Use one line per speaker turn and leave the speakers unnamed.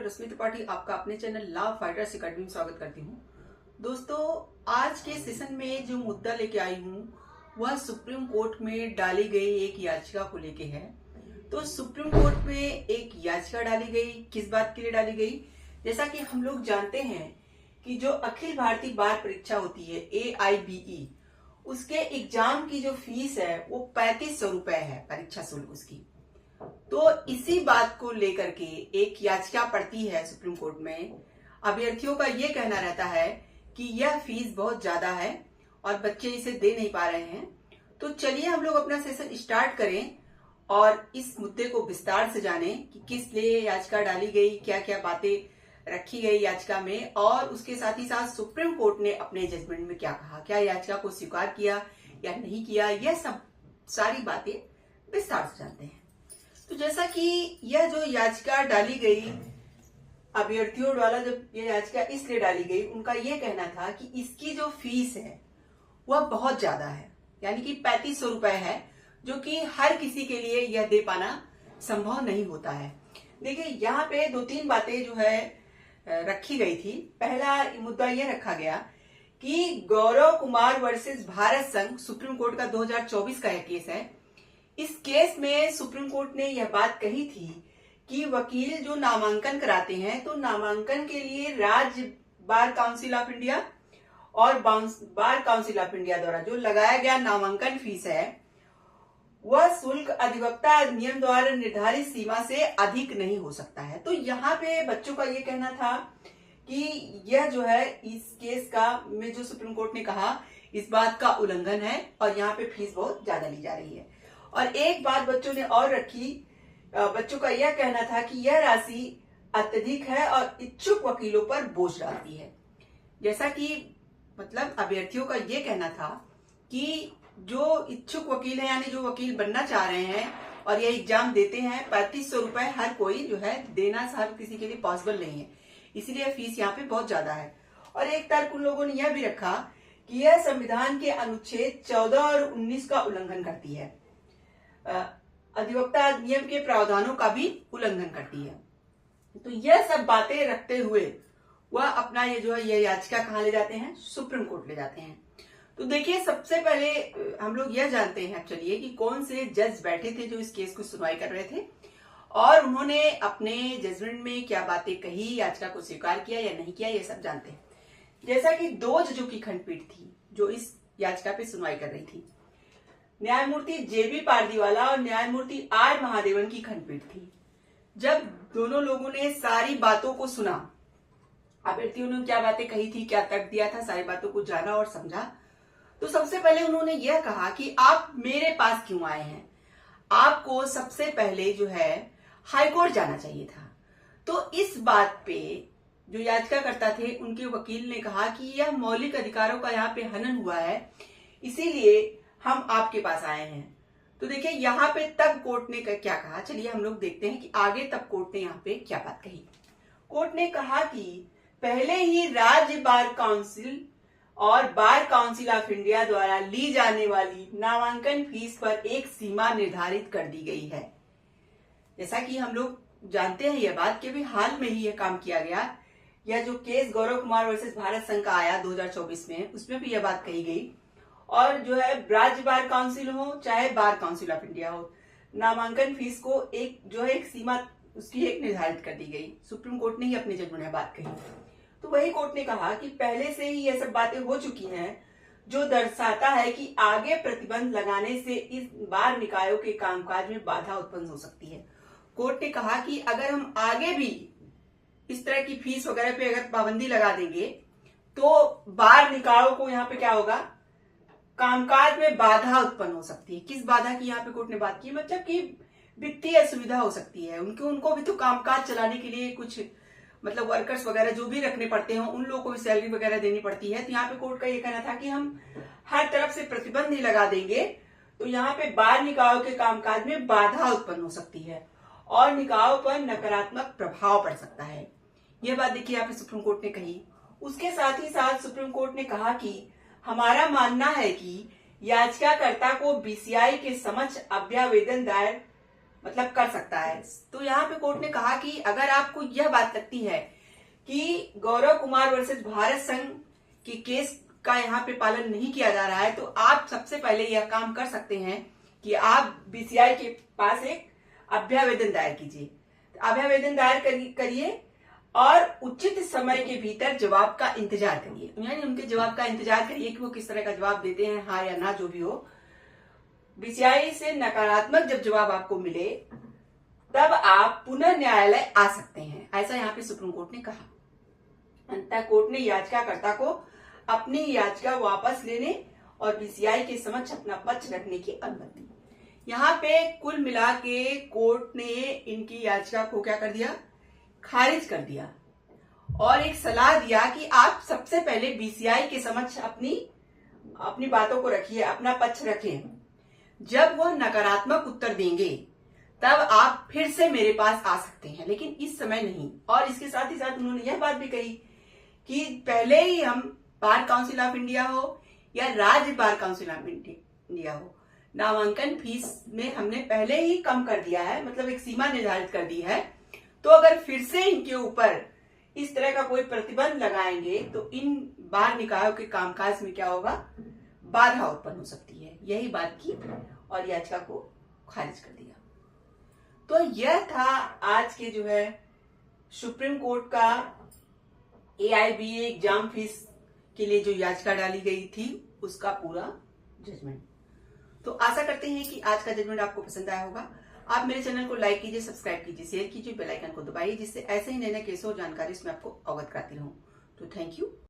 रश्मि त्रिपाठी आपका अपने channel law fighters academy में स्वागत करती हूँ। दोस्तों, आज के सेशन में जो मुद्दा लेके आई हूँ वह सुप्रीम कोर्ट में डाली गई एक याचिका को लेके है। तो सुप्रीम कोर्ट में एक याचिका डाली गई, किस बात के लिए डाली गई? जैसा कि हम लोग जानते हैं कि जो अखिल भारतीय बार परीक्षा होती है AIBE, उसके एग्जाम की जो फीस है वो 3500 रुपए है, परीक्षा शुल्क उसकी। तो इसी बात को लेकर के एक याचिका पड़ती है सुप्रीम कोर्ट में। अभ्यर्थियों का ये कहना रहता है कि यह फीस बहुत ज्यादा है और बच्चे इसे दे नहीं पा रहे हैं। तो चलिए हम लोग अपना सेशन स्टार्ट करें और इस मुद्दे को विस्तार से जानें कि किस लिए याचिका डाली गई, क्या क्या बातें रखी गई याचिका में, और उसके साथ ही साथ सुप्रीम कोर्ट ने अपने जजमेंट में क्या कहा, क्या याचिका को स्वीकार किया या नहीं किया, यह सब सारी बातें विस्तार से जानते हैं। तो जैसा कि यह जो याचिका डाली गई, अभ्यर्थियों द्वारा जब यह याचिका इसलिए डाली गई, उनका यह कहना था कि इसकी जो फीस है वह बहुत ज्यादा है, यानी कि 3500 रुपए है, जो कि हर किसी के लिए यह दे पाना संभव नहीं होता है। देखिए, यहाँ पे दो तीन बातें जो है रखी गई थी। पहला मुद्दा यह रखा गया कि गौरव कुमार वर्सेस भारत संघ, सुप्रीम कोर्ट का 2024 का यह केस है। इस केस में सुप्रीम कोर्ट ने यह बात कही थी कि वकील जो नामांकन कराते हैं, तो नामांकन के लिए राज्य बार काउंसिल ऑफ इंडिया और बार काउंसिल ऑफ इंडिया द्वारा जो लगाया गया नामांकन फीस है, वह शुल्क अधिवक्ता अधिनियम द्वारा निर्धारित सीमा से अधिक नहीं हो सकता है। तो यहाँ पे बच्चों का ये कहना था कि यह जो है इस केस का में जो सुप्रीम कोर्ट ने कहा, इस बात का उल्लंघन है और यहाँ पे फीस बहुत ज्यादा ली जा रही है। और एक बात बच्चों ने और रखी, बच्चों का यह कहना था कि यह राशि अत्यधिक है और इच्छुक वकीलों पर बोझ डालती है। जैसा कि मतलब अभ्यर्थियों का यह कहना था कि जो इच्छुक वकील है, यानी जो वकील बनना चाह रहे हैं और यह एग्जाम देते हैं, 3500 रुपए हर कोई जो है देना हर किसी के लिए पॉसिबल नहीं है, इसीलिए फीस यहाँ पे बहुत ज्यादा है। और एक तर्क उन लोगों ने यह भी रखा कि यह संविधान के अनुच्छेद 14 और 19 का उल्लंघन करती है, अधिवक्ता अधिनियम के प्रावधानों का भी उल्लंघन करती है। तो यह सब बातें रखते हुए वह अपना ये जो है यह याचिका कहाँ ले जाते हैं, सुप्रीम कोर्ट ले जाते हैं। तो देखिए, सबसे पहले हम लोग यह जानते हैं चलिए कि कौन से जज बैठे थे जो इस केस को सुनवाई कर रहे थे और उन्होंने अपने जजमेंट में क्या बातें कही, याचिका को स्वीकार किया या नहीं किया, ये सब जानते हैं। जैसा कि दो जजों की खंडपीठ थी जो इस याचिका पे सुनवाई कर रही थी, न्यायमूर्ति JB पारदीवाला और न्यायमूर्ति R महादेवन की खंडपीठ थी। जब दोनों लोगों ने सारी बातों को सुना, अभ्यर्थियों ने क्या बातें कही थी, क्या तर्क दिया था, सारी बातों को जाना और समझा, तो सबसे पहले उन्होंने यह कहा कि आप मेरे पास क्यों आए हैं, आपको सबसे पहले जो है हाईकोर्ट जाना चाहिए था। तो इस बात पे जो याचिकाकर्ता थे, उनके वकील ने कहा कि यह मौलिक अधिकारों का यहाँ पे हनन हुआ है, इसीलिए हम आपके पास आए हैं। तो देखिए, यहाँ पे तब कोर्ट ने क्या कहा, चलिए हम लोग देखते हैं कि आगे तब कोर्ट ने यहाँ पे क्या बात कही। कोर्ट ने कहा कि पहले ही राज्य बार काउंसिल और बार काउंसिल ऑफ इंडिया द्वारा ली जाने वाली नामांकन फीस पर एक सीमा निर्धारित कर दी गई है। जैसा कि हम लोग जानते हैं यह बात कि भी हाल में ही यह काम किया गया, यह जो केस गौरव कुमार वर्सेस भारत संघ का आया 2024 में, उसमें भी यह बात कही गई। और जो है राज्य बार काउंसिल हो चाहे बार काउंसिल ऑफ इंडिया हो, नामांकन फीस को एक जो है एक सीमा उसकी एक निर्धारित कर दी गई। सुप्रीम कोर्ट ने ही अपने जजमेंट में बात कही। तो वही कोर्ट ने कहा कि पहले से ही ये सब बातें हो चुकी हैं, जो दर्शाता है कि आगे प्रतिबंध लगाने से इस बार निकायों के कामकाज में बाधा उत्पन्न हो सकती है। कोर्ट ने कहा कि अगर हम आगे भी इस तरह की फीस वगैरह पे अगर पाबंदी लगा देंगे तो बार निकायों को यहाँ पे क्या होगा, कामकाज में बाधा उत्पन्न हो सकती है। किस बाधा की यहाँ पे कोर्ट ने बात की, मतलब कि वित्तीय असुविधा हो सकती है। उनको भी तो कामकाज चलाने के लिए कुछ मतलब वर्कर्स वगैरह जो भी रखने पड़ते हैं, उन लोगों को भी सैलरी वगैरह देनी पड़ती है। तो यहाँ पे कोर्ट का ये कहना था कि हम हर तरफ से प्रतिबंध नहीं लगा देंगे तो यहाँ पे बार निकायों के कामकाज में बाधा उत्पन्न हो सकती है और निकायों पर नकारात्मक प्रभाव पड़ सकता है। यह बात देखिए यहाँ पे सुप्रीम कोर्ट ने कही। उसके साथ ही साथ सुप्रीम कोर्ट ने कहा कि हमारा मानना है कि याचिकाकर्ता को BCI के समक्ष अभ्यावेदन दायर मतलब कर सकता है। तो यहाँ पे कोर्ट ने कहा कि अगर आपको यह बात लगती है कि गौरव कुमार वर्सेस भारत संघ की केस का यहाँ पे पालन नहीं किया जा रहा है, तो आप सबसे पहले यह काम कर सकते हैं कि आप बीसीआई के पास एक अभ्यावेदन दायर कीजिए। अभ्यावेदन दायर करिए और उचित समय के भीतर जवाब का इंतजार करिए, यानी उनके जवाब का इंतजार करिए कि वो किस तरह का जवाब देते हैं, हाँ या ना जो भी हो। बीसीआई से नकारात्मक जब जवाब आपको मिले तब आप पुनः न्यायालय आ सकते हैं, ऐसा यहाँ पे सुप्रीम कोर्ट ने कहा। अंततः कोर्ट ने याचिकाकर्ता को अपनी याचिका वापस लेने और बीसीआई के समक्ष अपना पक्ष रखने की अनुमति दी। यहाँ पे कुल मिला के कोर्ट ने इनकी याचिका को क्या कर दिया, खारिज कर दिया और एक सलाह दिया कि आप सबसे पहले बीसीआई के समक्ष अपनी बातों को रखिए, अपना पक्ष रखें। जब वह नकारात्मक उत्तर देंगे तब आप फिर से मेरे पास आ सकते हैं, लेकिन इस समय नहीं। और इसके साथ ही साथ उन्होंने यह बात भी कही कि पहले ही हम बार काउंसिल ऑफ इंडिया हो या राज्य बार काउंसिल ऑफ इंडिया हो, नामांकन फीस में हमने पहले ही कम कर दिया है, मतलब एक सीमा निर्धारित कर दी है। तो अगर फिर से इनके ऊपर इस तरह का कोई प्रतिबंध लगाएंगे तो इन बार निकायों के कामकाज में क्या होगा, बाधा उत्पन्न हो सकती है। यही बात की और याचिका को खारिज कर दिया। तो यह था आज के जो है सुप्रीम कोर्ट का AIBA एग्जाम फीस के लिए जो याचिका डाली गई थी उसका पूरा जजमेंट। तो आशा करते हैं कि आज का जजमेंट आपको पसंद आया होगा। आप मेरे चैनल को लाइक कीजिए, सब्सक्राइब कीजिए, शेयर कीजिए, बेल आइकन को दबाइए, जिससे ऐसे ही नए नए केसों और जानकारी इसमें आपको अवगत कराती रहूं। तो थैंक यू।